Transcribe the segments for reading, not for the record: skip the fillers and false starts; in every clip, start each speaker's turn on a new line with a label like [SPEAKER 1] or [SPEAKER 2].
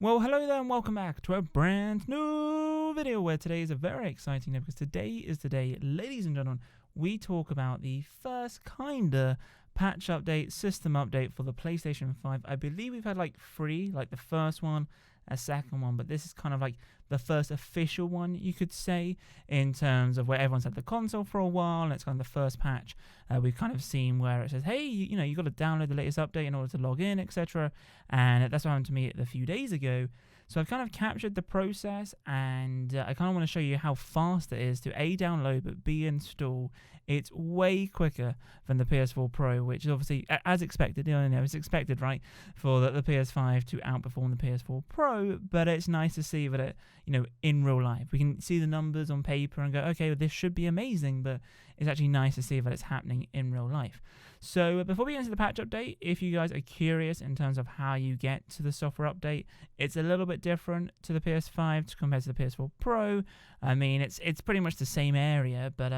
[SPEAKER 1] Well, hello there and welcome back to a brand new video where today is a very exciting day because today is the day, ladies and gentlemen, we talk about the first kinda patch update, system update for the PlayStation 5. I believe we've had like three, like the first one, a second one, but this is kind of like the first official one, you could say, in terms of where everyone's had the console for a while, and it's kind of the first patch we've kind of seen where it says, hey, you know, you've got to download the latest update in order to log in, etc. And that's what happened to me a few days ago. So I've kind of captured the process, and I kind of want to show you how fast it is to A, download, but B, install. It's way quicker than the PS4 Pro, which is obviously, as expected, you know, it's expected, right, for the PS5 to outperform the PS4 Pro, but it's nice to see that it, you know, in real life. We can see the numbers on paper and go, okay, well, this should be amazing, but it's actually nice to see that it's happening in real life. So before we get into the patch update, if you guys are curious in terms of how you get to the software update, it's a little bit different to the PS5 compared to the PS4 Pro. I mean, it's pretty much the same area, but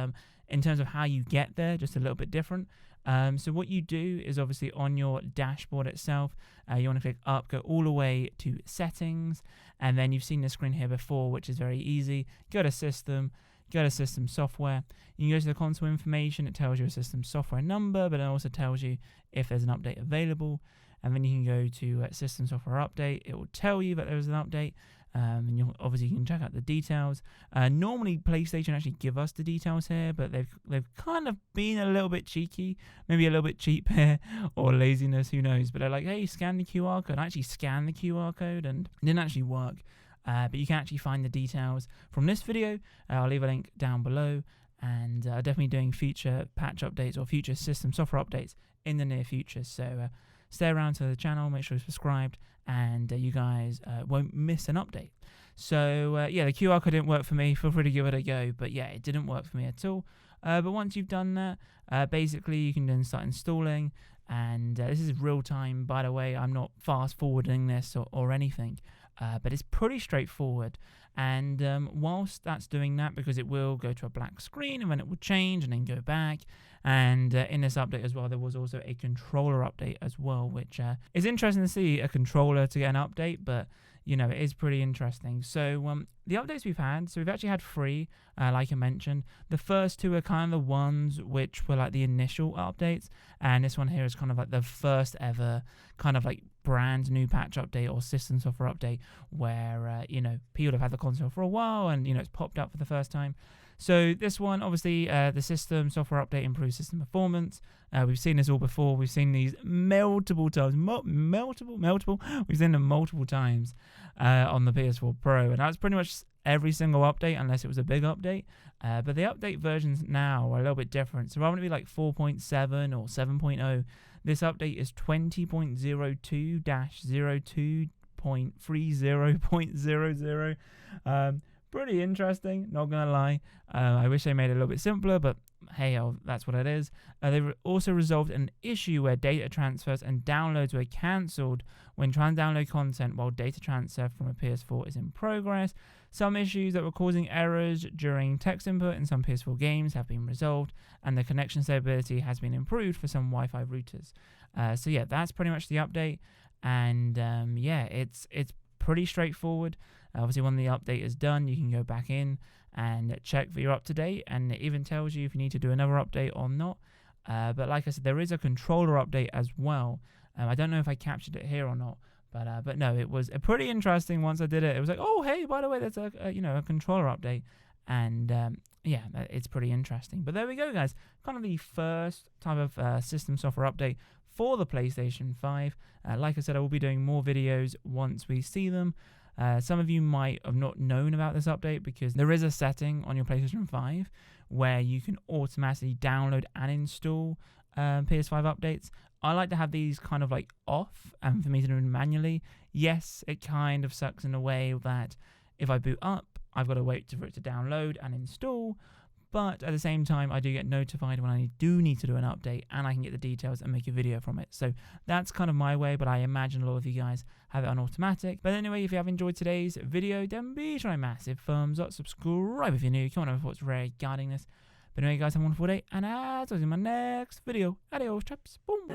[SPEAKER 1] in terms of how you get there, just a little bit different. So what you do is obviously on your dashboard itself, you want to click up, go all the way to settings, and then you've seen the screen here before, which is very easy. Go to system. Go to system software. You can go to the console information. It tells you a system software number, but it also tells you if there's an update available. And then you can go to system software update. It will tell you that there's an update. And you can check out the details. Normally PlayStation actually give us the details here, but they've kind of been a little bit cheeky, maybe a little bit cheap here, or laziness, who knows. But they're like, hey, scan the QR code. I actually scanned the QR code and it didn't actually work. But you can actually find the details from this video. I'll leave a link down below, and definitely doing future patch updates or future system software updates in the near future. So stay around to the channel, make sure you're subscribed, and you guys won't miss an update. So yeah, the QR code didn't work for me. Feel free to give it a go, but yeah, it didn't work for me at all. But once you've done that, basically you can then start installing, and this is real time, by the way. I'm not fast forwarding this or anything. But it's pretty straightforward, and whilst that's doing that, because it will go to a black screen and then it will change and then go back, and in this update as well there was also a controller update as well, which is interesting to see a controller to get an update, but you know, it is pretty interesting. So the updates we've had, so we've actually had three, like I mentioned. The first two are kind of the ones which were like the initial updates, and this one here is kind of like the first ever kind of like brand new patch update or system software update where you know, people have had the console for a while and you know, it's popped up for the first time. So this one, obviously, the system software update improves system performance. We've seen this all before. We've seen these multiple times. Multiple. We've seen them multiple times on the PS4 Pro, and that's pretty much every single update, unless it was a big update. But the update versions now are a little bit different. So rather than be like 4.7 or 7.0, this update is 20.02-02.30.00. Pretty interesting, not gonna lie. I wish they made it a little bit simpler, but hey, that's what it is. They also resolved an issue where data transfers and downloads were cancelled when trying to download content while data transfer from a PS4 is in progress. Some issues that were causing errors during text input in some PS4 games have been resolved, and the connection stability has been improved for some Wi-Fi routers. So yeah, that's pretty much the update, and yeah, it's pretty straightforward. Obviously, when the update is done, you can go back in and check that you're up to date, and it even tells you if you need to do another update or not. But like I said, there is a controller update as well. I don't know if I captured it here or not, but no, it was pretty interesting. Once I did it, it was like, oh hey, by the way, there's a controller update, and yeah, it's pretty interesting. But there we go, guys. Kind of the first type of system software update for the PlayStation 5. Like I said, I will be doing more videos once we see them. Some of you might have not known about this update because there is a setting on your PlayStation 5 where you can automatically download and install PS5 updates. I like to have these kind of like off, and for me to do them manually. Yes, it kind of sucks in a way that if I boot up, I've got to wait for it to download and install. But at the same time, I do get notified when I do need to do an update, and I can get the details and make a video from it. So that's kind of my way, but I imagine a lot of you guys have it on automatic. But anyway, if you have enjoyed today's video, then be sure to massive thumbs up, subscribe if you're new, comment on what's regarding this. But anyway, guys, have a wonderful day, and I'll see you in my next video. Adios, chaps. Boom.